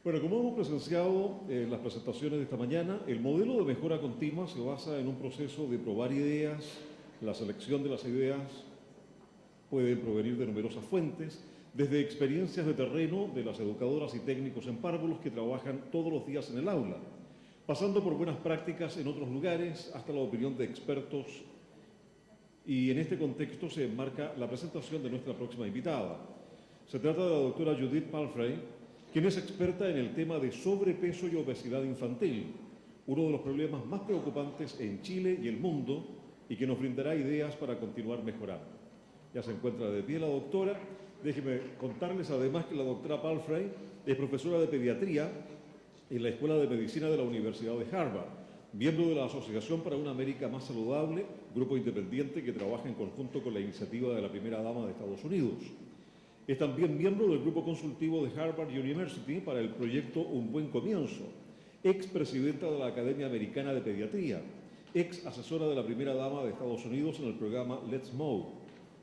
Bueno, como hemos presenciado en las presentaciones de esta mañana, el modelo de mejora continua se basa en un proceso de probar ideas. La selección de las ideas puede provenir de numerosas fuentes, desde experiencias de terreno de las educadoras y técnicos en párvulos que trabajan todos los días en el aula, pasando por buenas prácticas en otros lugares, hasta la opinión de expertos. Y en este contexto se enmarca la presentación de nuestra próxima invitada. Se trata de la doctora Judith Palfrey, quien es experta en el tema de sobrepeso y obesidad infantil, uno de los problemas más preocupantes en Chile y el mundo, y que nos brindará ideas para continuar mejorando. Ya se encuentra de pie la doctora. Déjenme contarles además que la doctora Palfrey es profesora de pediatría en la Escuela de Medicina de la Universidad de Harvard, miembro de la Asociación para una América Más Saludable, grupo independiente que trabaja en conjunto con la iniciativa de la primera dama de Estados Unidos. Es también miembro del grupo consultivo de Harvard University para el proyecto Un Buen Comienzo, ex presidenta de la Academia Americana de Pediatría, ex asesora de la primera dama de Estados Unidos en el programa Let's Move,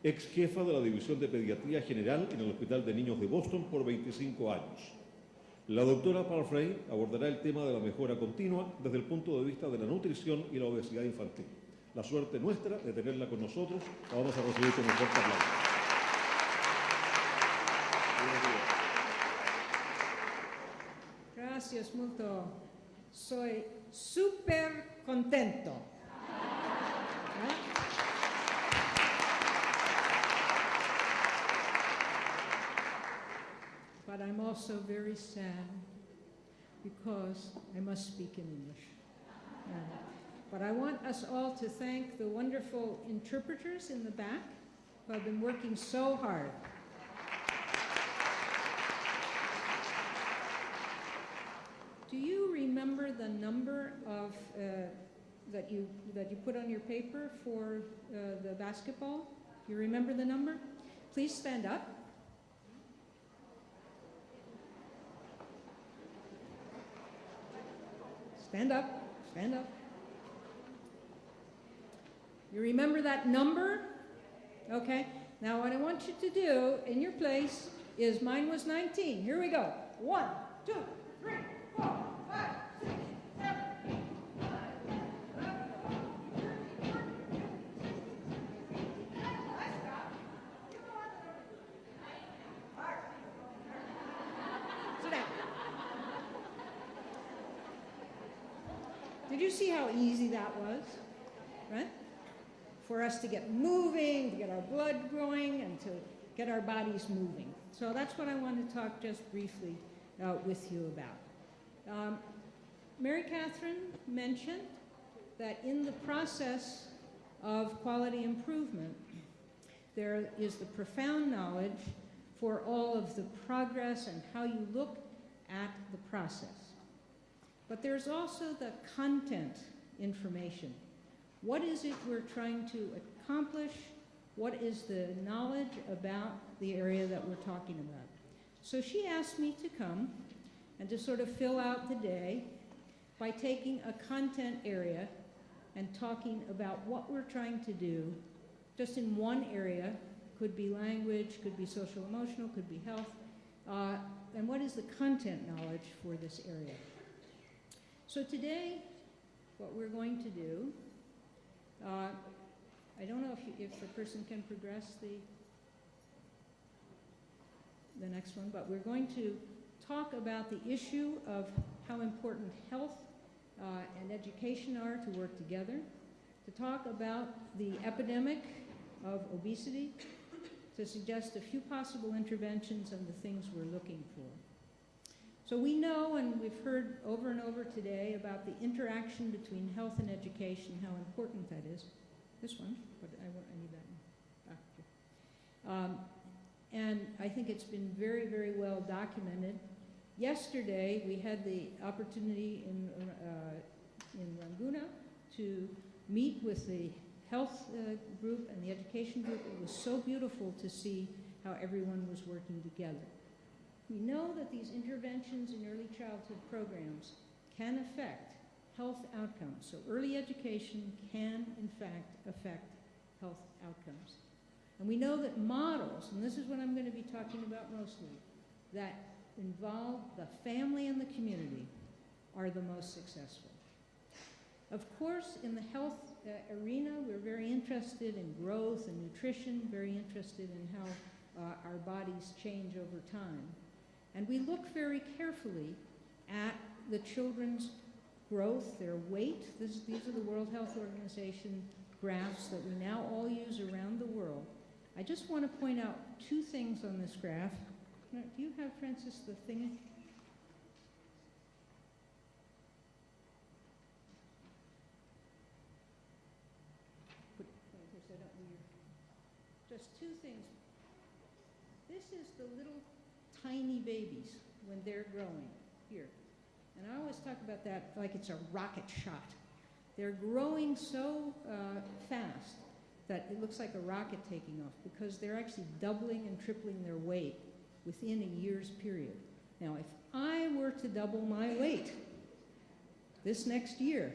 ex jefa de la División de Pediatría General en el Hospital de Niños de Boston por 25 años. La doctora Palfrey abordará el tema de la mejora continua desde el punto de vista de la nutrición y la obesidad infantil. La suerte nuestra de tenerla con nosotros. La vamos a recibir con un fuerte aplauso. Gracias mucho. Soy súper contento. But I'm also very sad because I must speak in English. But I want us all to thank the wonderful interpreters in the back who have been working so hard. Do you remember the number of that you put on your paper for the basketball? You remember the number? Please stand up. Stand up, stand up. You remember that number? Okay. Now what I want you to do in your place is, mine was 19. Here we go. 1, 2, 3, 4, 5, 6, 7, 8, 9, 10, 11, 12, 13, 14, 15, 16, 17, 18, 19. Sit down. Did you see how easy that was? Right? For us to get moving, to get our blood growing, and to get our bodies moving. So that's what I want to talk just briefly with you about. Mary Catherine mentioned that in the process of quality improvement, there is the profound knowledge for all of the progress and how you look at the process. But there's also the content information. What is it we're trying to accomplish? What is the knowledge about the area that we're talking about? So she asked me to come and to sort of fill out the day by taking a content area and talking about what we're trying to do just in one area. Could be language, could be social emotional, could be health, and what is the content knowledge for this area. So today, what we're going to do, I don't know if the person can progress the next one, but we're going to talk about the issue of how important health and education are to work together, to talk about the epidemic of obesity, to suggest a few possible interventions and the things we're looking for. So we know, and we've heard over and over today, about the interaction between health and education, how important that is. This one, but I need that one after. And I think it's been very, very well documented. Yesterday, we had the opportunity in Ranguna to meet with the health group and the education group. It was so beautiful to see how everyone was working together. We know that these interventions in early childhood programs can affect health outcomes. So early education can, in fact, affect health outcomes. And we know that models, and this is what I'm going to be talking about mostly, that involve the family and the community are the most successful. Of course, in the health arena, we're very interested in growth and nutrition, very interested in how our bodies change over time. And we look very carefully at the children's growth, their weight. These are the World Health Organization graphs that we now all use around the world. I just want to point out two things on this graph. Do you have, Francis, the thingy? Just two things. This is the little tiny babies when they're growing here. And I always talk about that like it's a rocket shot. They're growing so fast that it looks like a rocket taking off because they're actually doubling and tripling their weight within a year's period. Now, if I were to double my weight this next year,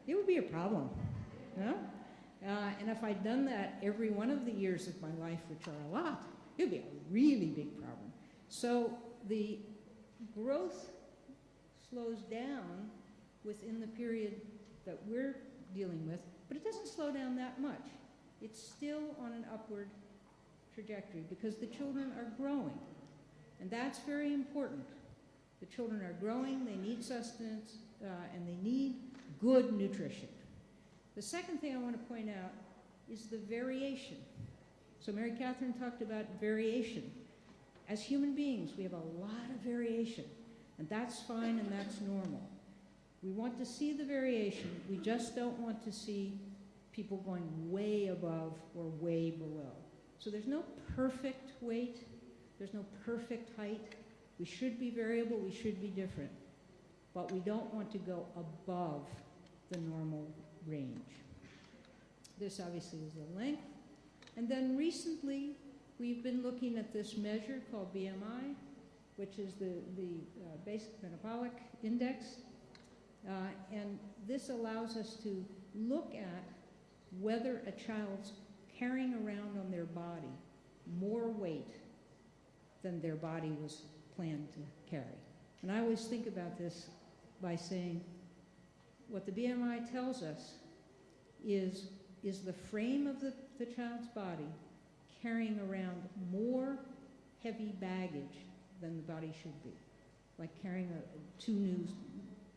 it would be a problem, no? And if I'd done that every one of the years of my life, which are a lot, it would be a really big problem. So the growth slows down within the period that we're dealing with, but it doesn't slow down that much. It's still on an upward trajectory because the children are growing. And that's very important. The children are growing, they need sustenance, and they need good nutrition. The second thing I want to point out is the variation. So Mary Catherine talked about variation. As human beings, we have a lot of variation, and that's fine and that's normal. We want to see the variation. We just don't want to see people going way above or way below. So there's no perfect weight. There's no perfect height. We should be variable. We should be different. But we don't want to go above the normal range. This obviously is the length. And then recently, we've been looking at this measure called BMI, which is the basic metabolic index. And this allows us to look at whether a child's carrying around on their body more weight than their body was planned to carry. And I always think about this by saying what the BMI tells us is the frame of the child's body carrying around more heavy baggage than the body should be, like carrying two new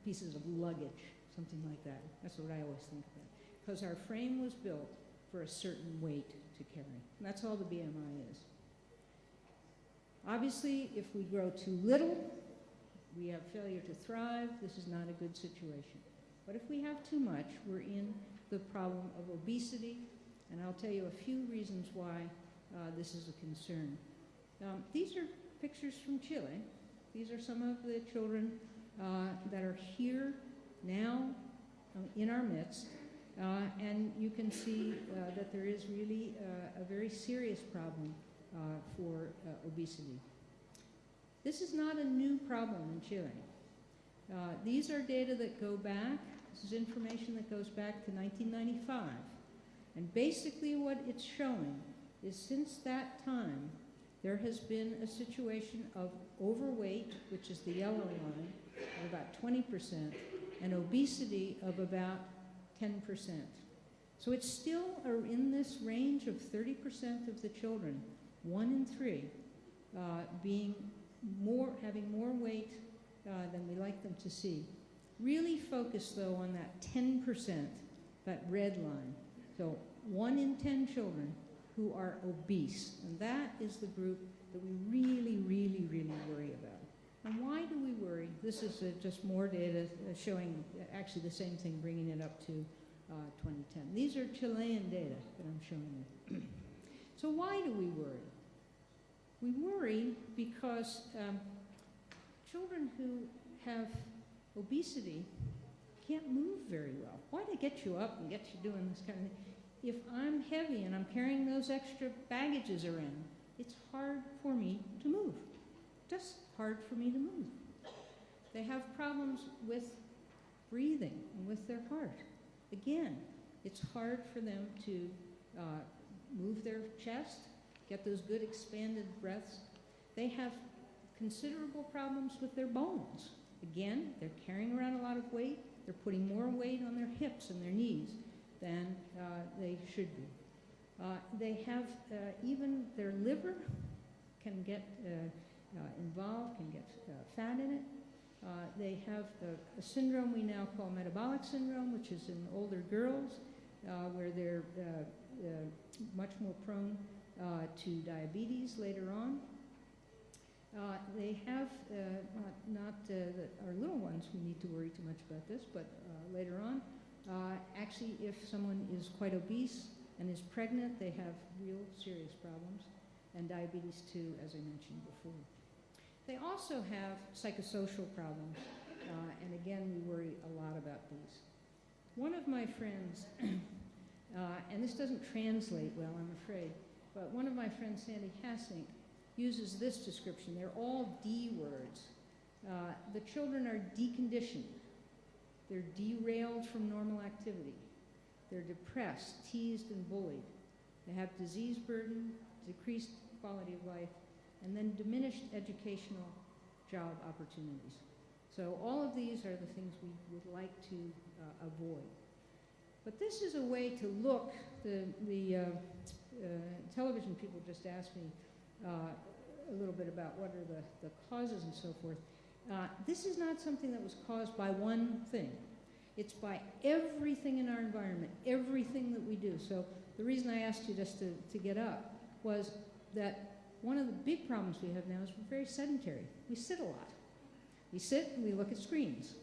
pieces of luggage, something like that. That's what I always think about, because our frame was built for a certain weight to carry. And that's all the BMI is. Obviously, if we grow too little, we have failure to thrive. This is not a good situation. But if we have too much, we're in the problem of obesity, and I'll tell you a few reasons why this is a concern. These are pictures from Chile. These are some of the children that are here now in our midst, and you can see that there is really a very serious problem for obesity. This is not a new problem in Chile. These are data that go back, this is information that goes back to 1995. And basically what it's showing is since that time, there has been a situation of overweight, which is the yellow line, of about 20%, and obesity of about 10%. So it's still in this range of 30% of the children, 1 in 3, having more weight than we like them to see. Really focus, though, on that 10%, that red line. So 1 in 10 children who are obese. And that is the group that we really, really, really worry about. And why do we worry? This is just more data showing actually the same thing, bringing it up to 2010. These are Chilean data that I'm showing you. So why do we worry? We worry because children who have obesity can't move very well. Why do they get you up and get you doing this kind of thing? If I'm heavy and I'm carrying those extra baggages around, it's hard for me to move. Just hard for me to move. They have problems with breathing and with their heart. Again, it's hard for them to move their chest, get those good expanded breaths. They have considerable problems with their bones. Again, they're carrying around a lot of weight. They're putting more weight on their hips and their knees than they should be. They have even their liver can get involved, can get fat in it. They have a syndrome we now call metabolic syndrome, which is in older girls, where they're much more prone to diabetes later on. They have, not our little ones who need to worry too much about this, but later on, actually if someone is quite obese and is pregnant, they have real serious problems, and diabetes too, as I mentioned before. They also have psychosocial problems, and again, we worry a lot about these. One of my friends, and this doesn't translate well, I'm afraid, but one of my friends, Sandy Hassink, uses this description. They're all D words. The children are deconditioned. They're derailed from normal activity. They're depressed, teased, and bullied. They have disease burden, decreased quality of life, and then diminished educational job opportunities. So all of these are the things we would like to avoid. But this is a way to look. The television people just asked me a little bit about what are the causes and so forth. This is not something that was caused by one thing. It's by everything in our environment, everything that we do. So the reason I asked you just to get up was that one of the big problems we have now is we're very sedentary. We sit a lot. We sit and we look at screens.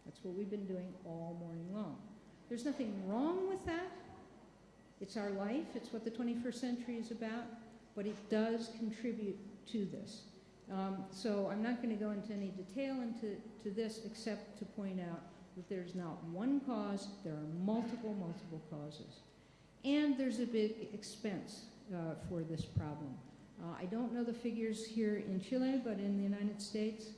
That's what we've been doing all morning long. There's nothing wrong with that. It's our life. It's what the 21st century is about. But it does contribute to this. So I'm not going to go into any detail into this except to point out that there's not one cause. There are multiple causes. And there's a big expense for this problem. I don't know the figures here in Chile, but in the United States,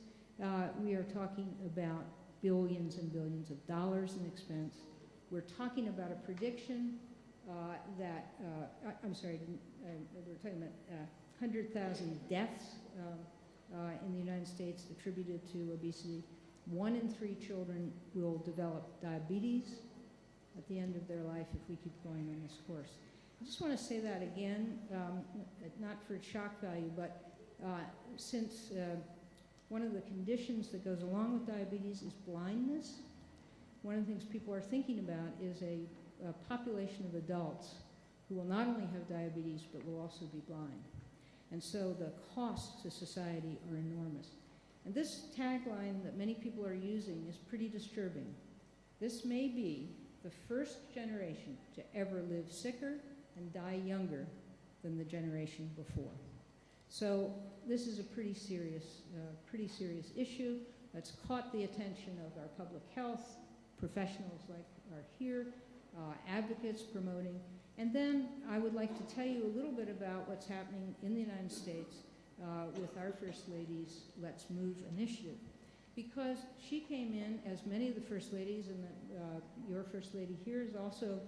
we are talking about billions and billions of dollars in expense. We're talking about a prediction that, I'm sorry, we're talking about 100,000 deaths in the United States attributed to obesity. 1 in 3 children will develop diabetes at the end of their life if we keep going on this course. I just want to say that again, not for shock value, but since one of the conditions that goes along with diabetes is blindness, one of the things people are thinking about is a population of adults who will not only have diabetes but will also be blind. And so the costs to society are enormous. And this tagline that many people are using is pretty disturbing. This may be the first generation to ever live sicker and die younger than the generation before. So this is a pretty serious issue that's caught the attention of our public health professionals like are here, advocates promoting. And then I would like to tell you a little bit about what's happening in the United States with our First Lady's Let's Move initiative. Because she came in, as many of the First Ladies, and your First Lady here is also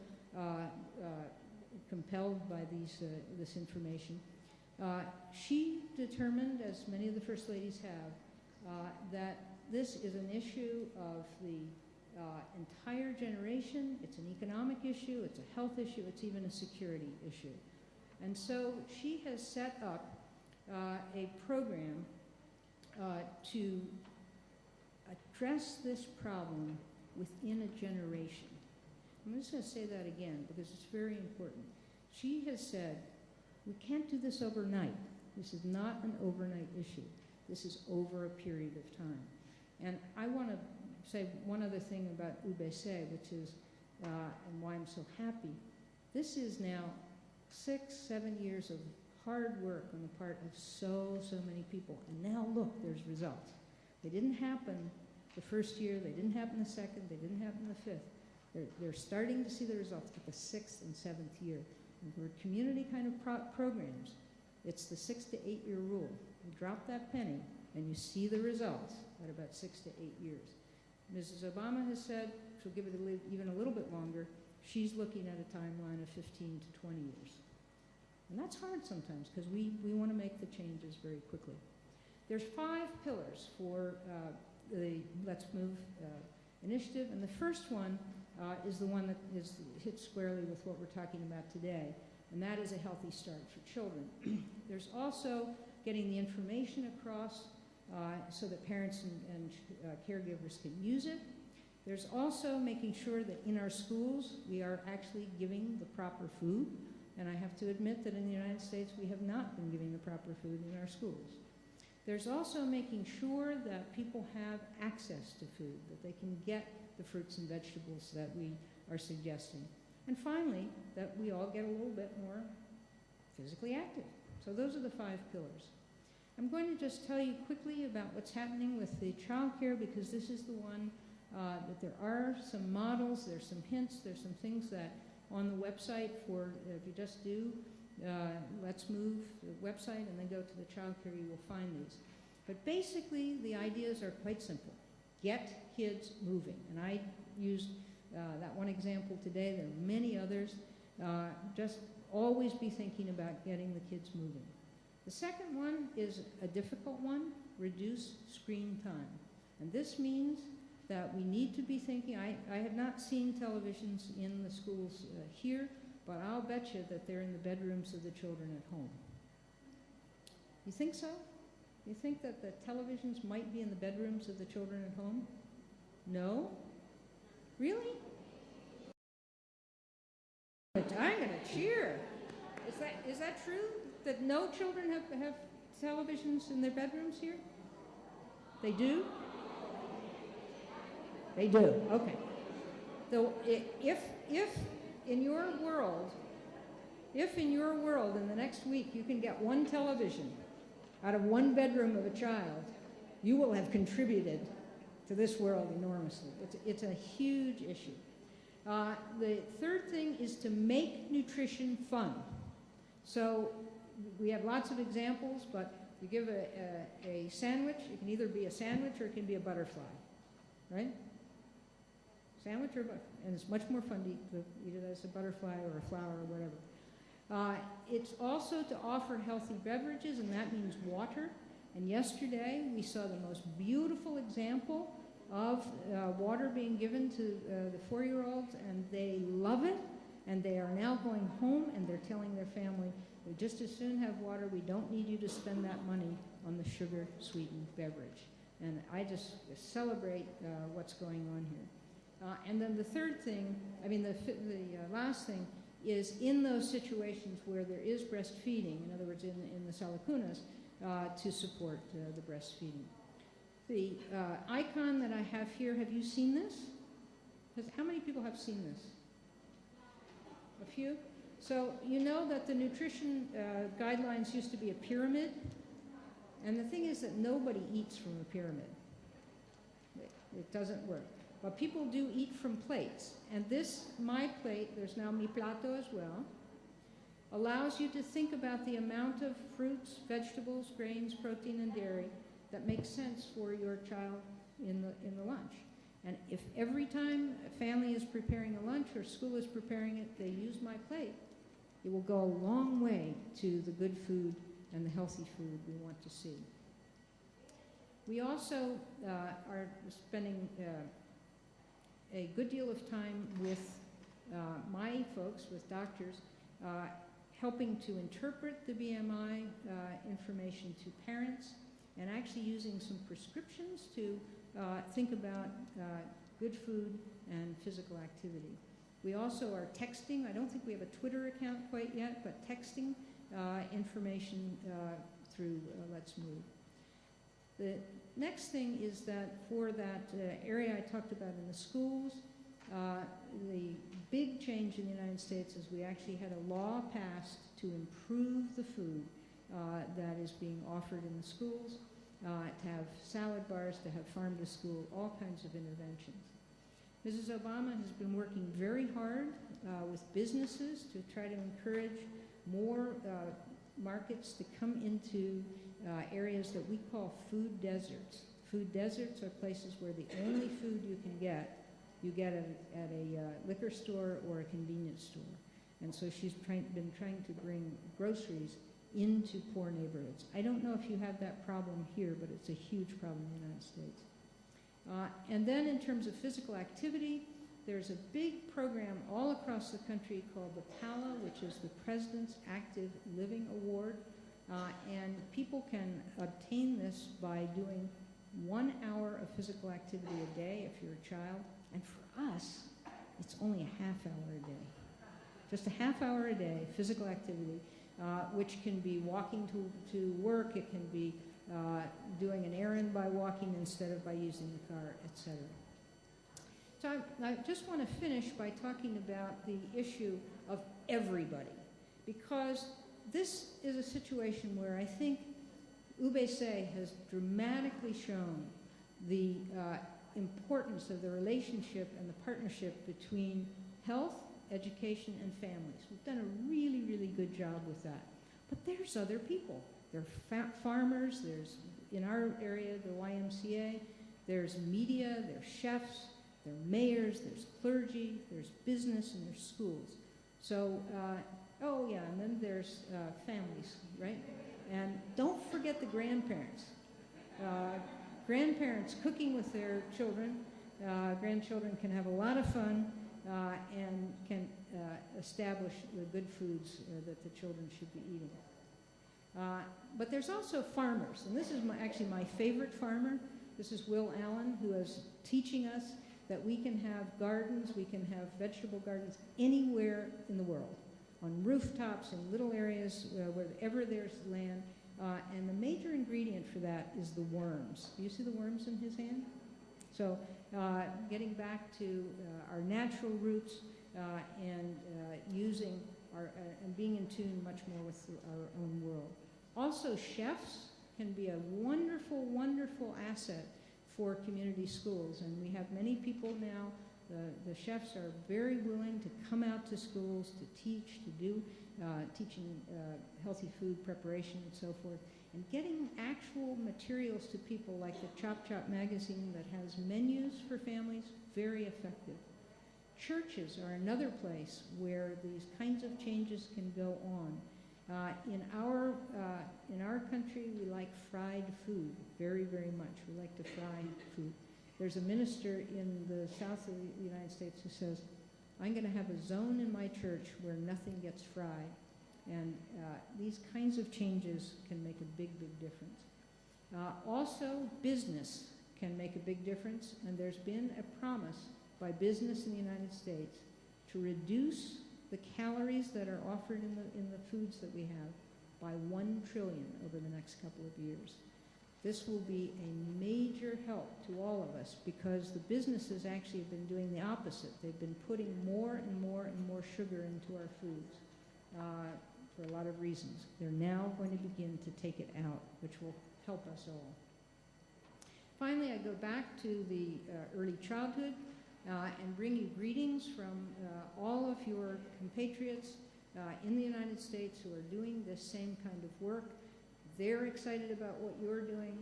compelled by this information. She determined, as many of the First Ladies have, that this is an issue of the entire generation. It's an economic issue, it's a health issue, it's even a security issue. And so she has set up a program to address this problem within a generation. I'm just going to say that again because it's very important. She has said, we can't do this overnight. This is not an overnight issue. This is over a period of time. And I want to say one other thing about UBC, which is, and why I'm so happy. This is now 6-7 years of hard work on the part of so many people. And now look, there's results. They didn't happen the first year, they didn't happen the second, they didn't happen the fifth. They're starting to see the results at the 6th and 7th year. And for community kind of programs, it's the 6 to 8 year rule. You drop that penny and you see the results at about 6 to 8 years. Mrs. Obama has said she'll give it even a little bit longer. She's looking at a timeline of 15 to 20 years. And that's hard sometimes because we want to make the changes very quickly. There's 5 pillars for the Let's Move initiative, and the first one is the one that hits squarely with what we're talking about today, and that is a healthy start for children. There's also getting the information across so that parents and caregivers can use it. There's also making sure that in our schools we are actually giving the proper food, and I have to admit that in the United States we have not been giving the proper food in our schools. There's also making sure that people have access to food, that they can get the fruits and vegetables that we are suggesting. And finally, that we all get a little bit more physically active. So those are the 5 pillars. I'm going to just tell you quickly about what's happening with the child care, because this is the one that there are some models, there's some hints, there's some things that on the website for, if you just do Let's Move, the website, and then go to the child care, you will find these. But basically, the ideas are quite simple. Get kids moving. And I used that one example today. There are many others. Just always be thinking about getting the kids moving. The second one is a difficult one, reduce screen time. And this means that we need to be thinking, I have not seen televisions in the schools here, but I'll bet you that they're in the bedrooms of the children at home. You think so? You think that the televisions might be in the bedrooms of the children at home? No? Really? I'm going to cheer. Is that true? That no children have televisions in their bedrooms here? They do? They do, okay. So if in your world in the next week you can get one television out of one bedroom of a child, you will have contributed to this world enormously. It's a huge issue. The third thing is to make nutrition fun. So we have lots of examples, but you give a sandwich, it can either be a sandwich or it can be a butterfly, right? Sandwich or butterfly, and it's much more fun to eat it as a butterfly or a flower or whatever. It's also to offer healthy beverages, and that means water. And yesterday we saw the most beautiful example of water being given to the 4-year-olds, and they love it, and they are now going home and they're telling their family, we just as soon have water, we don't need you to spend that money on the sugar-sweetened beverage. And I just celebrate what's going on here. And then the third thing, the last thing, is in those situations where there is breastfeeding, in other words, in the salacunas, to support the breastfeeding. The icon that I have here, have you seen this? How many people have seen this? A few? So you know that the nutrition guidelines used to be a pyramid, and the thing is that nobody eats from a pyramid. It doesn't work. But people do eat from plates, and this, my plate, there's now mi plato as well, allows you to think about the amount of fruits, vegetables, grains, protein, and dairy that makes sense for your child in the lunch. And if every time a family is preparing a lunch or school is preparing it, they use my plate, it will go a long way to the good food and the healthy food we want to see. We also are spending a good deal of time with my folks, with doctors, helping to interpret the BMI information to parents, and actually using some prescriptions to think about good food and physical activity. We also are texting. I don't think we have a Twitter account quite yet, but texting information through Let's Move. The next thing is that for that area I talked about in the schools, the big change in the United States is we actually had a law passed to improve the food that is being offered in the schools, to have salad bars, to have farm to school, all kinds of interventions. Mrs. Obama has been working very hard with businesses to try to encourage more markets to come into areas that we call food deserts. Food deserts are places where the only food you get at a liquor store or a convenience store. And so she's been trying to bring groceries into poor neighborhoods. I don't know if you have that problem here, but it's a huge problem in the United States. And then in terms of physical activity, there's a big program all across the country called the PALA, which is the President's Active Living Award. And people can obtain this by doing 1 hour of physical activity a day if you're a child. And for us, it's only a half hour a day. Just a half hour a day, physical activity, which can be walking to work, it can be doing an errand by walking instead of by using the car, etc. So I just want to finish by talking about the issue of everybody, because this is a situation where I think UBC has dramatically shown the importance of the relationship and the partnership between health, education, and families. We've done a really, really good job with that. But there's other people. There are farmers, there's, in our area, the YMCA, there's media, there's chefs, there are mayors, there's clergy, there's business, and there's schools. So, oh yeah, and then there's families, right? And don't forget the grandparents. Grandparents cooking with their children. Grandchildren can have a lot of fun and can establish the good foods that the children should be eating. But there's also farmers, and this is actually my favorite farmer. This is Will Allen, who is teaching us that we can have gardens, we can have vegetable gardens anywhere in the world, on rooftops, in little areas, wherever there's land. And the major ingredient for that is the worms. Do you see the worms in his hand? So getting back to our natural roots and using and being in tune much more with our own world. Also, chefs can be a wonderful, wonderful asset for community schools, and we have many people now. The chefs are very willing to come out to schools to teach, to do teaching healthy food preparation and so forth, and getting actual materials to people like the Chop Chop magazine that has menus for families, very effective. Churches are another place where these kinds of changes can go on. In our country, we like fried food very, very much. We like to fry food. There's a minister in the south of the United States who says, I'm going to have a zone in my church where nothing gets fried. And these kinds of changes can make a big, big difference. Also, business can make a big difference, and there's been a promise by business in the United States to reduce the calories that are offered in the foods that we have by 1 trillion over the next couple of years. This will be a major help to all of us because the businesses actually have been doing the opposite. They've been putting more and more and more sugar into our foods for a lot of reasons. They're now going to begin to take it out, which will help us all. Finally, I go back to the early childhood and bring you greetings from all of your compatriots in the United States who are doing this same kind of work. They're excited about what you're doing,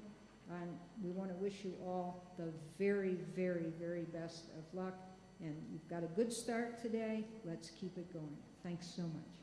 and we want to wish you all the very, very, very best of luck. And you've got a good start today. Let's keep it going. Thanks so much.